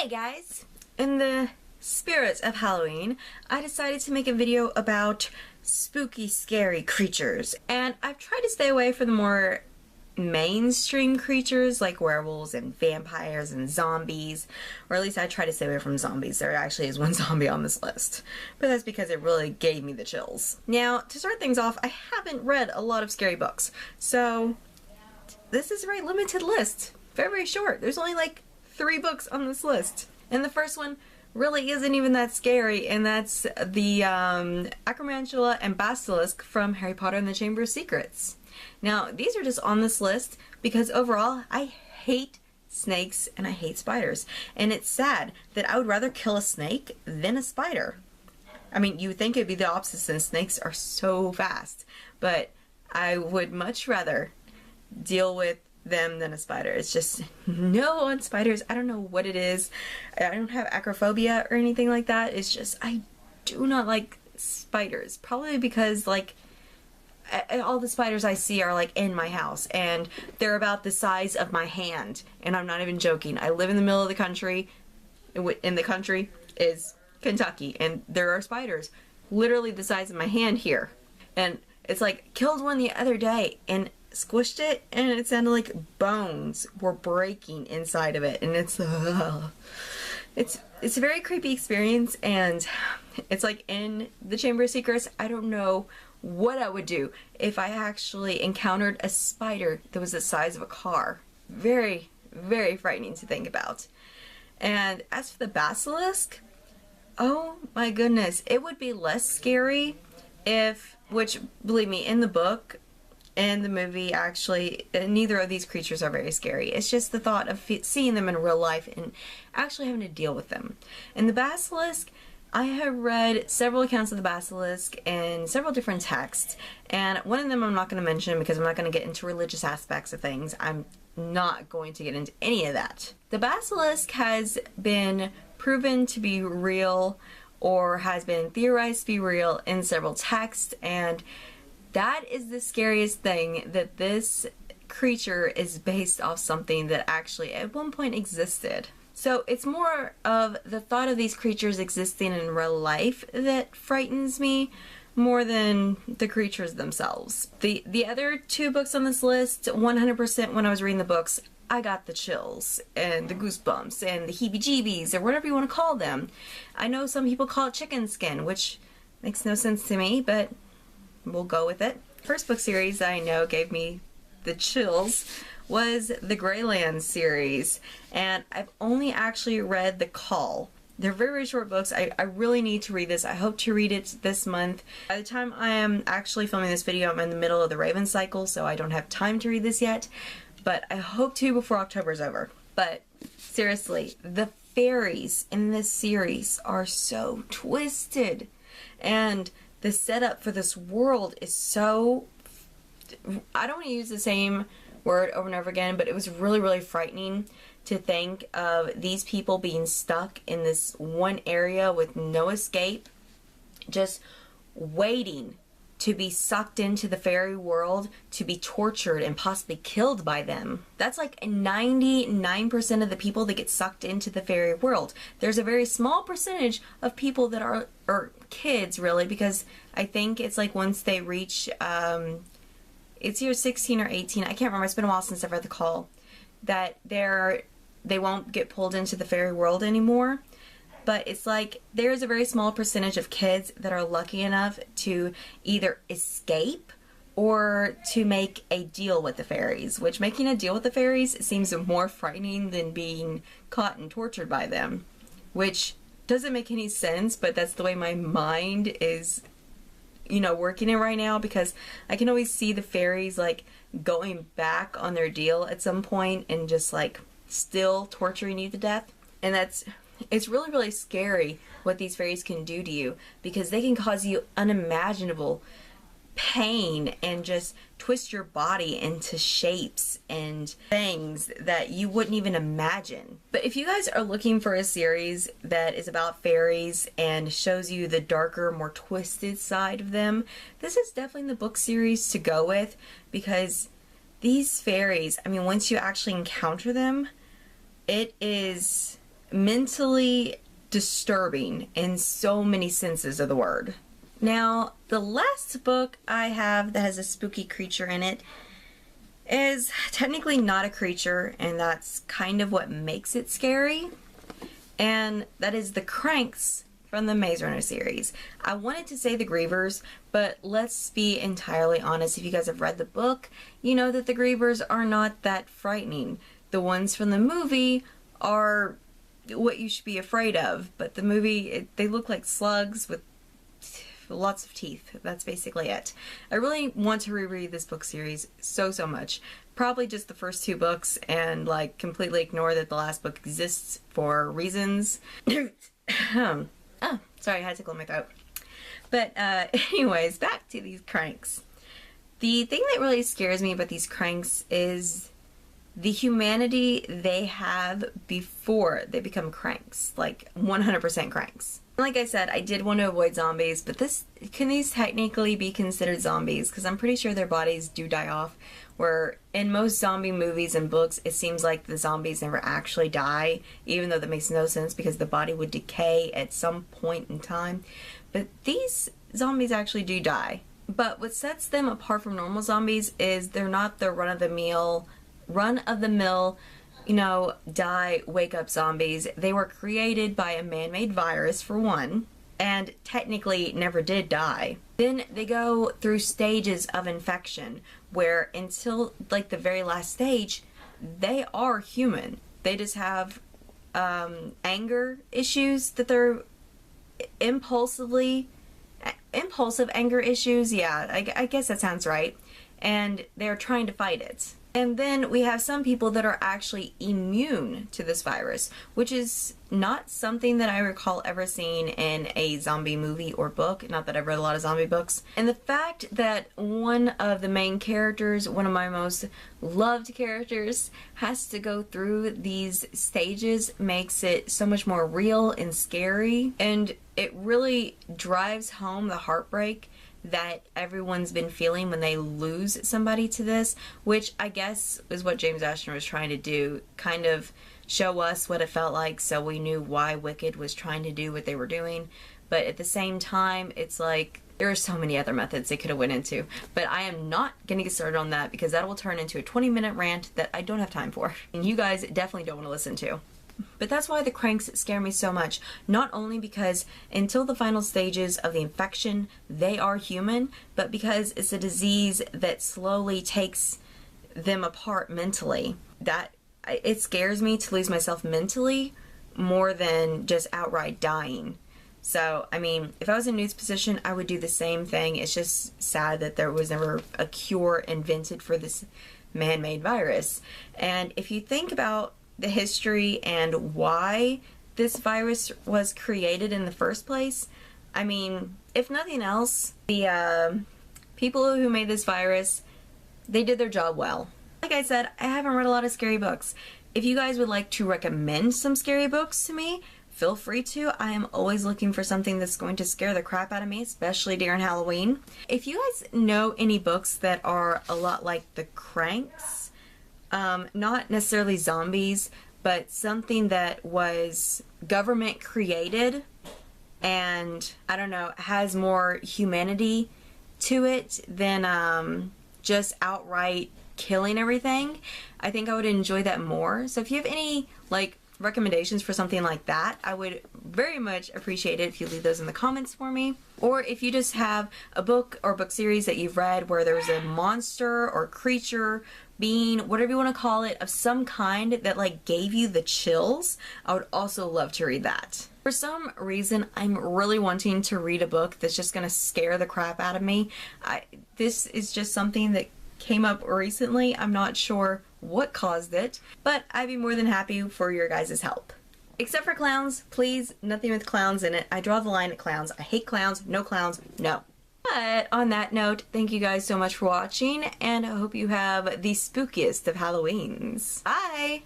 Hey guys! In the spirit of Halloween, I decided to make a video about spooky, scary creatures. And I've tried to stay away from the more mainstream creatures like werewolves and vampires and zombies. Or at least I try to stay away from zombies. There actually is one zombie on this list. But that's because it really gave me the chills. Now, to start things off, I haven't read a lot of scary books. So, this is a very limited list. Very, very short. There's only like 3 books on this list. And the first one really isn't even that scary, and that's the Acromantula and Basilisk from Harry Potter and the Chamber of Secrets. Now, these are just on this list because overall, I hate snakes and I hate spiders. And it's sad that I would rather kill a snake than a spider. I mean, you would think it'd be the opposite since snakes are so fast, but I would much rather deal with them than a spider. It's just no on spiders. I don't know what it is. I don't have acrophobia or anything like that. It's just I do not like spiders. Probably because like all the spiders I see are like in my house and they're about the size of my hand, and I'm not even joking. I live in the middle of the country. In the country is Kentucky, and there are spiders literally the size of my hand here. And it's like, killed one the other day and squished it, and it sounded like bones were breaking inside of it, and it's a very creepy experience. And it's like in the Chamber of Secrets, I don't know what I would do if I actually encountered a spider that was the size of a car. Very, very frightening to think about. And as for the basilisk, oh my goodness, it would be less scary if, which believe me, in the book and the movie, actually, neither of these creatures are very scary. It's just the thought of seeing them in real life and actually having to deal with them. And the basilisk, I have read several accounts of the basilisk in several different texts, and one of them I'm not going to mention because I'm not going to get into religious aspects of things. I'm not going to get into any of that. The basilisk has been proven to be real, or has been theorized to be real in several texts, and that is the scariest thing, that this creature is based off something that actually at one point existed. So it's more of the thought of these creatures existing in real life that frightens me more than the creatures themselves. The other 2 books on this list, 100% when I was reading the books, I got the chills and the goosebumps and the heebie-jeebies, or whatever you want to call them. I know some people call it chicken skin, which makes no sense to me, but we'll go with it. First book series I know gave me the chills was the Grayland series, and I've only actually read The Call. They're very, very short books. I really need to read this. I hope to read it this month. By the time I am actually filming this video, I'm in the middle of the Raven cycle, so I don't have time to read this yet, but I hope to before October's over. But seriously, the fairies in this series are so twisted, and the setup for this world is so, I don't want to use the same word over and over again, but it was really, really frightening to think of these people being stuck in this one area with no escape, just waiting to be sucked into the fairy world, to be tortured and possibly killed by them. That's like 99% of the people that get sucked into the fairy world. There's a very small percentage of people that are, or kids really, because I think it's like once they reach, it's either 16 or 18, I can't remember, it's been a while since I've read The Call, that they won't get pulled into the fairy world anymore. But it's like there's a very small percentage of kids that are lucky enough to either escape or to make a deal with the fairies, which making a deal with the fairies seems more frightening than being caught and tortured by them, which doesn't make any sense, but that's the way my mind is, you know, working it right now, because I can always see the fairies like going back on their deal at some point and just like still torturing you to death. And it's really, really scary what these fairies can do to you, because they can cause you unimaginable pain and just twist your body into shapes and things that you wouldn't even imagine. But if you guys are looking for a series that is about fairies and shows you the darker, more twisted side of them, this is definitely the book series to go with, because these fairies, I mean, once you actually encounter them, it is mentally disturbing in so many senses of the word. Now, the last book I have that has a spooky creature in it is technically not a creature, and that's kind of what makes it scary. And that is the Cranks from the Maze Runner series. I wanted to say the Grievers, but let's be entirely honest. If you guys have read the book, you know that the Grievers are not that frightening. The ones from the movie are what you should be afraid of, but the movie, they look like slugs with lots of teeth. That's basically it. I really want to reread this book series so much. Probably just the first 2 books and like completely ignore that the last book exists for reasons. Oh, sorry, I had to clear my throat. But anyways, back to these Cranks. The thing that really scares me about these Cranks is the humanity they have before they become Cranks. Like 100% Cranks. Like I said, I did want to avoid zombies, but can these technically be considered zombies? Because I'm pretty sure their bodies do die off, where in most zombie movies and books, it seems like the zombies never actually die, even though that makes no sense because the body would decay at some point in time. But these zombies actually do die. But what sets them apart from normal zombies is they're not the run-of-the-mill, you know, die, wake up zombies. They were created by a man-made virus, for one, and technically never did die. Then they go through stages of infection, where until like the very last stage, they are human. They just have anger issues that they're impulsive anger issues. Yeah, I guess that sounds right. And they're trying to fight it. And then we have some people that are actually immune to this virus, which is not something that I recall ever seeing in a zombie movie or book. Not that I've read a lot of zombie books. And the fact that one of the main characters, one of my most loved characters, has to go through these stages makes it so much more real and scary. And it really drives home the heartbreak that everyone's been feeling when they lose somebody to this, which I guess is what James Asher was trying to do, kind of show us what it felt like so we knew why Wicked was trying to do what they were doing. But at the same time, it's like there are so many other methods they could have went into, but I am not going to get started on that because that will turn into a 20-minute rant that I don't have time for, and you guys definitely don't want to listen to. But that's why the Cranks scare me so much. Not only because until the final stages of the infection, they are human, but because it's a disease that slowly takes them apart mentally. It scares me to lose myself mentally more than just outright dying. So, I mean, if I was in Newt's position, I would do the same thing. It's just sad that there was never a cure invented for this man-made virus. And if you think about the history and why this virus was created in the first place, I mean, if nothing else, the people who made this virus, they did their job well. Like I said, I haven't read a lot of scary books. If you guys would like to recommend some scary books to me, feel free to. I am always looking for something that's going to scare the crap out of me, especially during Halloween. If you guys know any books that are a lot like the Cranks, not necessarily zombies, but something that was government created and, I don't know, has more humanity to it than just outright killing everything, I think I would enjoy that more. So if you have any, like, recommendations for something like that, I would very much appreciate it if you leave those in the comments for me. Or if you just have a book or book series that you've read where there's a monster or creature, being, whatever you want to call it, of some kind that like gave you the chills, I would also love to read that. For some reason, I'm really wanting to read a book that's just gonna scare the crap out of me. This is just something that came up recently. I'm not sure what caused it, but I'd be more than happy for your guys' help. Except for clowns, please, nothing with clowns in it. I draw the line at clowns. I hate clowns, no clowns, no. But on that note, thank you guys so much for watching, and I hope you have the spookiest of Halloweens. Bye!